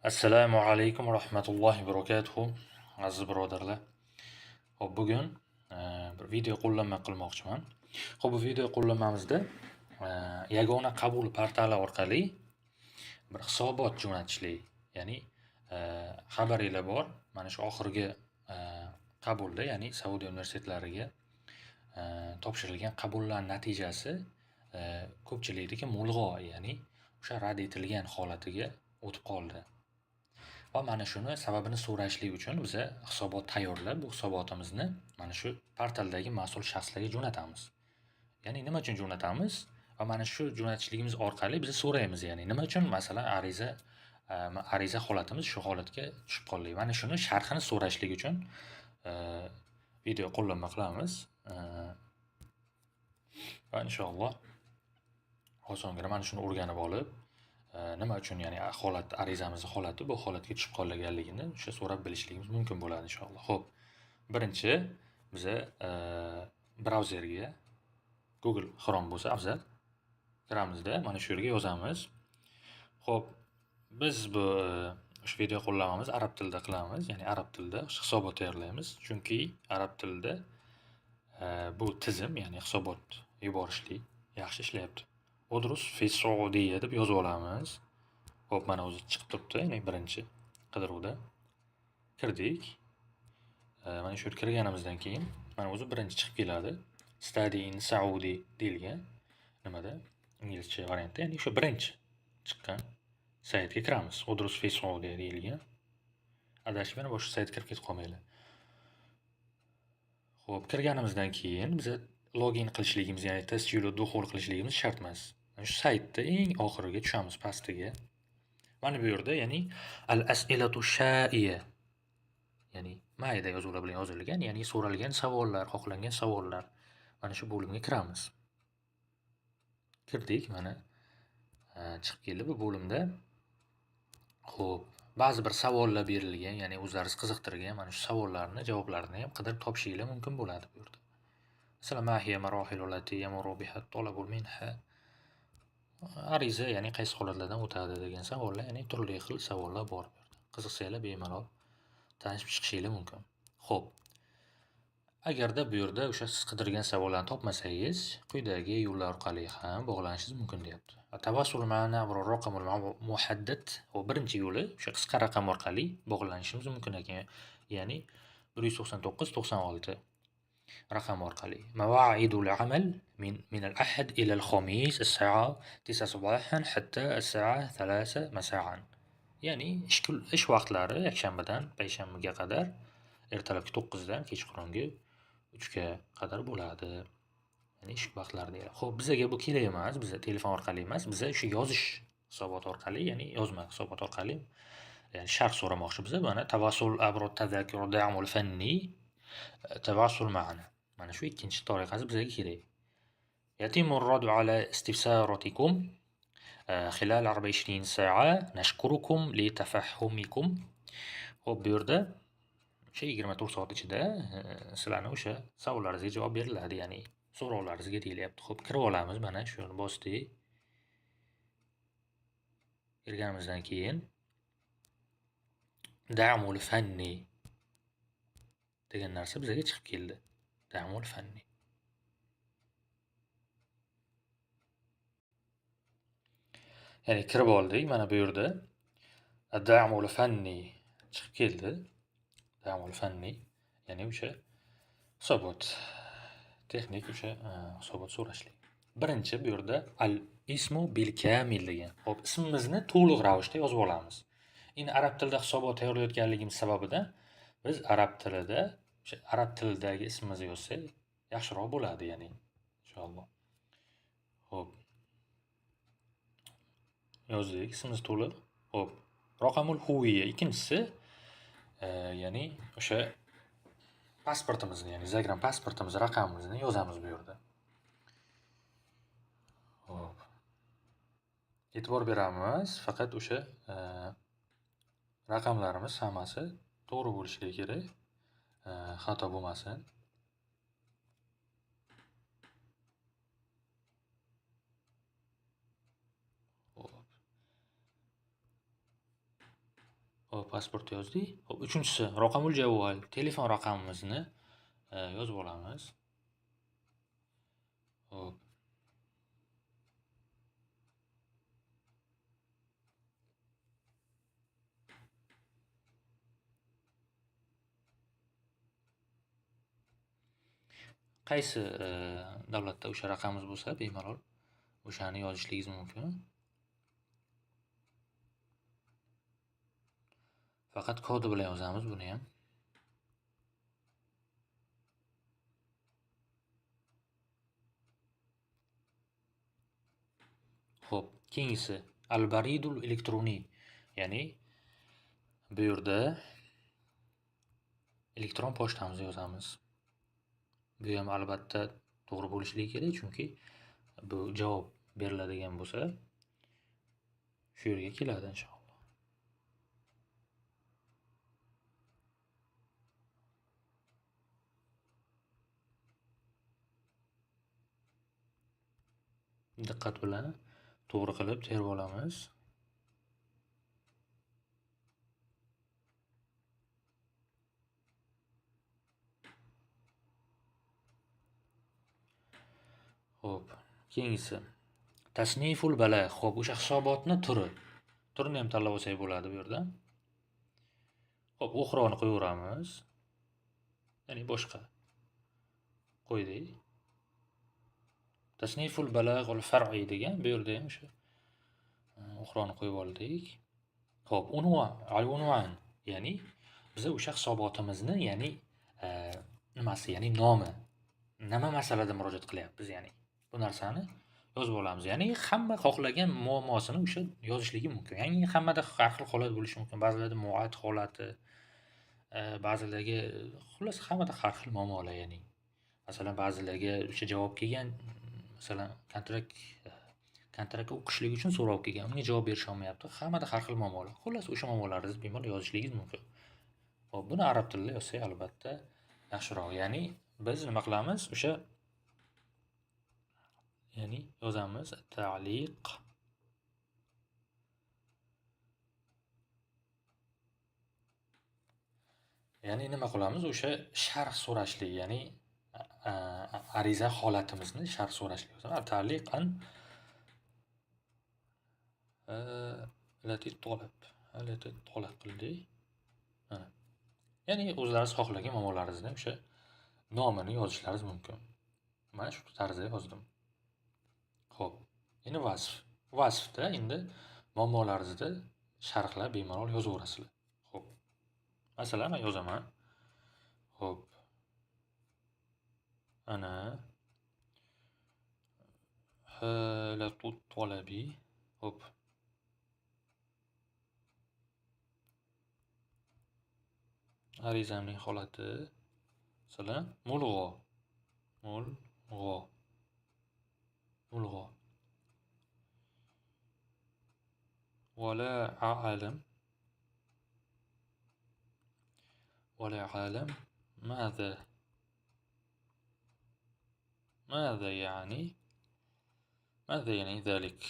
Assalomu alaykum va rahmatullohi va barakatuhu. Aziz birodarlar. Xo'p, bugun bir video qo'llanma qilmoqchiman. Xo'p, bu video qo'llanmamizda yagona qabul portali orqali bir hisobot jo'natishlik, ya'ni xabaringlar bor, mana shu oxirgi qabulda, ya'ni Saudiya universitetlariga topshirilgan qabullar natijasi ko'pchilikniki mulg'o, ya'ni o'sha rad etilgan holatiga o'tib qoldi. Va mana shuni sababini so'rashlik uchun biza hisobot tayyorlab, bu hisobotimizni mana shu portaldagi mas'ul shaxslarga jo'natamiz. Ya'ni nima uchun jo'natamiz? Va mana shu jo'natishligimiz orqali biz so'raymiz, ya'ni nima uchun masalan ariza holatimiz shu holatga tushib qoldi. Mana shuni sharhini so'rashlik uchun video qo'llanma qilamiz. Va inshaalloh osongina mana shuni o'rganib olib, nima uchun ya'ni arizamizni holati bu holatga tushib qolganligini o'sha so'rab bilishligimiz mumkin bo'ladi inshaalloh. Xo'p, birinchi biza brauzerga Google Chrome bo'lsa afzal kiramizda, mana shu yerga yozamiz. Xo'p, biz bu o'sha video qo'llanmamiz arab tilida qilamiz, ya'ni arab tilida hisobot tayyorlaymiz. Chunki arab tilida bu tizim, ya'ni hisobot yuborishlik yaxshi ishlayapti. Udrus fi Saudiya deb yozib olamiz. Xo'p, mana o'zi chiqib turibdi, ya'ni birinchi qidiruvda. Kirdik. Mana shu yerga kirganimizdan keyin mana o'zi birinchi chiqib keladi. Study in Saudi deyilgan nimada inglizcha variantda, ya'ni shu birinchi chiqqan saytga kiramiz. Udrus fi Saudiya deyilgan. Adashib yana boshqa saytga kirib ketib qolmaylar. Xo'p, kirganimizdan keyin biz login qilishligimiz, ya'ni tasjil va duxul qilishligimiz shart emas. Shu saytda eng oxiriga tushamiz pastiga. Mana bu yerda, ya'ni al-as'ilatu sha'iya, ya'ni mayda yozuvlar bilan yozilgan, ya'ni so'ralgan savollar, xohlangan savollar. Mana shu bo'limga kiramiz. Kirdik, mana chiqib keldi bu bo'limda. Xo'p, ba'zi bir savollar berilgan, ya'ni o'zlaringiz qiziqtirgan mana shu savollarni javoblarini ham qidirib topishinglar mumkin bo'ladi bu yerda. Masalan, ma hiya marohilu allati yamuru biha talabul minha. Ariza, ya'ni qaysi holatlardan o'tadi degan savollar, ya'ni turli xil savollar bor bu yerda. Qiziqsanglar bemalol tanishib chiqishinglar mumkin. Xo'p, agarda bu yerda o'sha siz qidirgan savollarni topmasangiz, quyidagi yo'llar orqali ham bog'lanishingiz mumkin deyapti. Tavassul ma'ana bir raqamul muhaddad, o birinchi yo'li o'sha qisqa raqam orqali bog'lanishimiz mumkin ekan. Ya'ni 199 96 raqam orqali. Mawa'idul amal min al-ahad ila al-khamis as-sa'a 9 sabahan hatta as-sa'a 3 masa'an. Ya'ni ish vaqtlari yakshanbadan payshanbaga qadar ertalabki 9 dan kechqurungi 3 ga qadar bo'ladi. Ya'ni ish vaqtlari deyiladi. Xo'p, bizga bu kerak emas, biz telefon orqali emas, biz shu yozish hisobot orqali, ya'ni yozma hisobot orqali, ya'ni sharh so'ramoqchi biz. Mana tavassul abro tadhakkur da'mul fanni tavassul ma'ana. Mana shu ikkinchi tariqasi bizga kerak. Yatimmu ar-rad ala istifsaratikum خلال 24 ساعة نشكركم لتفهمكم. Xo'p, bu yerda o'sha 24 soat ichida sizlarni o'sha savollaringizga javob beriladi, ya'ni so'rovlaringizga deyilyapti. Xo'p, kirib olamiz, mana shuni bosdik. Kirganimizdan keyin da'mul fanni degan narsa bizga chiqib keldi. Da'mul fanni. Ya'ni kirib oldik, mana bu yerda da'mul fanni chiqib keldi. Da'mul fanni, ya'ni o'sha hisobot, texnik o'sha hisobot so'rashlik. Birinchi bu yerda al-ismu bil kamil degan. Xo'p, ismimizni to'liq ravishda yozib olamiz. Endi arab tilida hisobot tayyorlayotganligimiz sababidan biz arab tilida o'sha arab tilidagi ismimizni yozsak yaxshiroq bo'ladi, ya'ni inshaalloh. Xo'p, yozdik ismimiz to'liq. Xo'p, raqamul huviyya ikkinchisi, ya'ni o'sha pasportimizni, ya'ni Zagram pasportimiz raqamimizni yozamiz bu yerda. Xo'p. E'tibor beramiz, faqat o'sha raqamlarimiz hammasi to'g'ri bo'lishligi kerak. Xato bo'lmasin. Xo'p. pasport yozdik. Xo'p, uchinchisi raqamul javval, telefon raqamimizni yozib olamiz. Xo'p. Qaysi davlatda o'sha raqamingiz bo'lsa, bemalol o'shani yozishligingiz mumkin. Faqat kodi bilan yozamiz buni ham. Xo'p, keyingisi al-baridul elektroniy, ya'ni bu yerda elektron pochtamizni yozamiz. Bu ham albatta to'g'ri bo'lishligi kerak, chunki bu javob beriladigan bo'lsa, shu yerga keladi inshaalloh. Diqqat bilan to'g'ri qilib terib olamiz. Xo'p, keyingisi tasniful balagh. Xo'p, o'sha hisobotni turini ham tanlab olsak bo'ladi bu yerda. Xo'p, uxroni qo'yaveramiz. Ya'ni boshqa qo'ydik. Tasniful balagh val far'i degan bu yerda ham o'sha uxroni qo'yib oldik. Xo'p, unvan, ya'ni biz o'sha hisobotimizni, ya'ni nimasi, ya'ni nomi, nima masalada murojaat qilyapmiz, ya'ni bu narsani yozib olamiz. Ya'ni hamma xohlagan muammosini o'sha yozishligi mumkin. Ya'ni hammada har xil holat bo'lishi mumkin. Ba'zilarda muayyan holati, ba'zilarga xullas hammada har xil muammolar, ya'ni masalan ba'zilarga o'sha javob kelgan, masalan kontrakt o'qishlik uchun so'rov kelgan, unga javob berisha olmayapti. Hammada har xil muammolar. Xullas o'sha muammolaringizni bemalol yozishligingiz mumkin. Xo'p, buni arab tilida yozsak albatta yaxshiroq. Ya'ni biz nima qilamiz? O'sha ya'ni yozamiz ta'liq ya'ni nima qilamiz? O'sha sharh so'rashlik, ya'ni ariza holatimizni sharh so'rashlik yozamiz. Ta'liqan talab qildik. Ya'ni o'zlaringiz xohlagan muammolaringizni o'sha nomini yozishlaringiz mumkin. Mana shu tarzda yozdim. Xo'p, endi vasfda endi muammolaringizni sharhlab bemalol yozaverasizlar. Xo'p. Masalan, men yozaman. Xo'p. Ana halatut talabi. Xo'p. Arizamning holati masalan mulg'o. ولا أعلم ماذا يعني ذلك.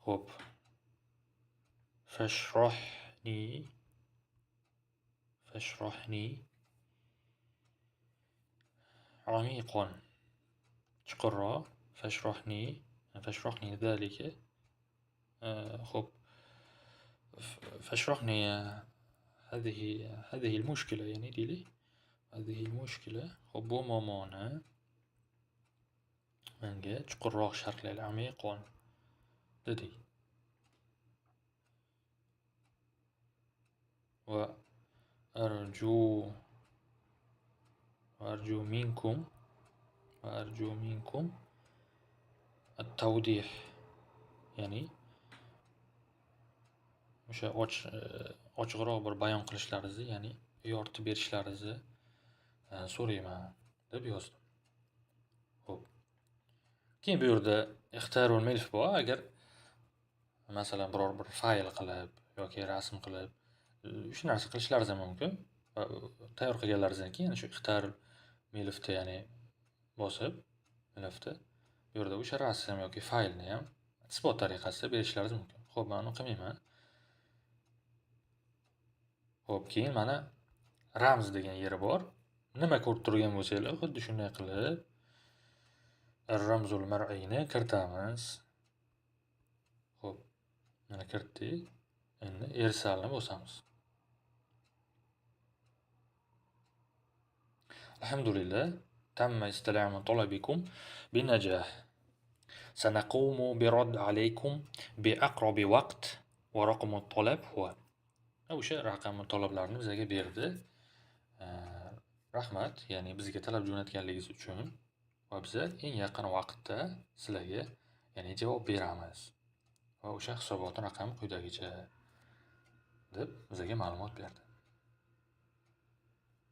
خب فاشرحني عميقا chuqurroq. فاشرحني ذلك. خب فاشرحني هذه المشكلة، يعني ديلي هذه المشكلة. خب bu muammoni menga chuqurroq sharhlayli, عميقا dedik. وأرجو منكم التوضيح، ya'ni o'sha ochiqroq bir bayon qilishlaringizni, ya'ni yoritib berishlaringizni so'rayman deb yozdim. Xo'p. Keyin bu yerda ixtiyorul milf bor. Agar masalan biror bir fayl qilib yoki rasm qilib shu narsa qilishlaringiz ham mumkin. Tayyor qilganlaringizdan keyin shu ixtiyorul milfni, ya'ni bosib milfni Bu yerda o'sha rasm yoki faylni ham isbot tariqasida berishlaringiz mumkin. Xo'p, men uni qilmayman. Xo'p, keyin mana ramz degan yeri bor. Nima ko'rib turgan bo'lsanglar, xuddi shunday qilib ar-ramzul mar'iyni kiritamiz. Xo'p, mana kiritdik. Endi ersalni bosamiz. Alhamdulillah, tamma istalamu talabikum binajah. Sanaqumu birad alaykum bi aqrabi vaqt va raqamut talab huwa. O'sha raqamli talablarni bizga berdi. Rahmat, ya'ni bizga talab jo'natganligingiz uchun va biz eng yaqin vaqtda sizlarga ya'ni javob beramiz. Va o'sha hisobot raqami quyidagicha deb bizga ma'lumot berdi.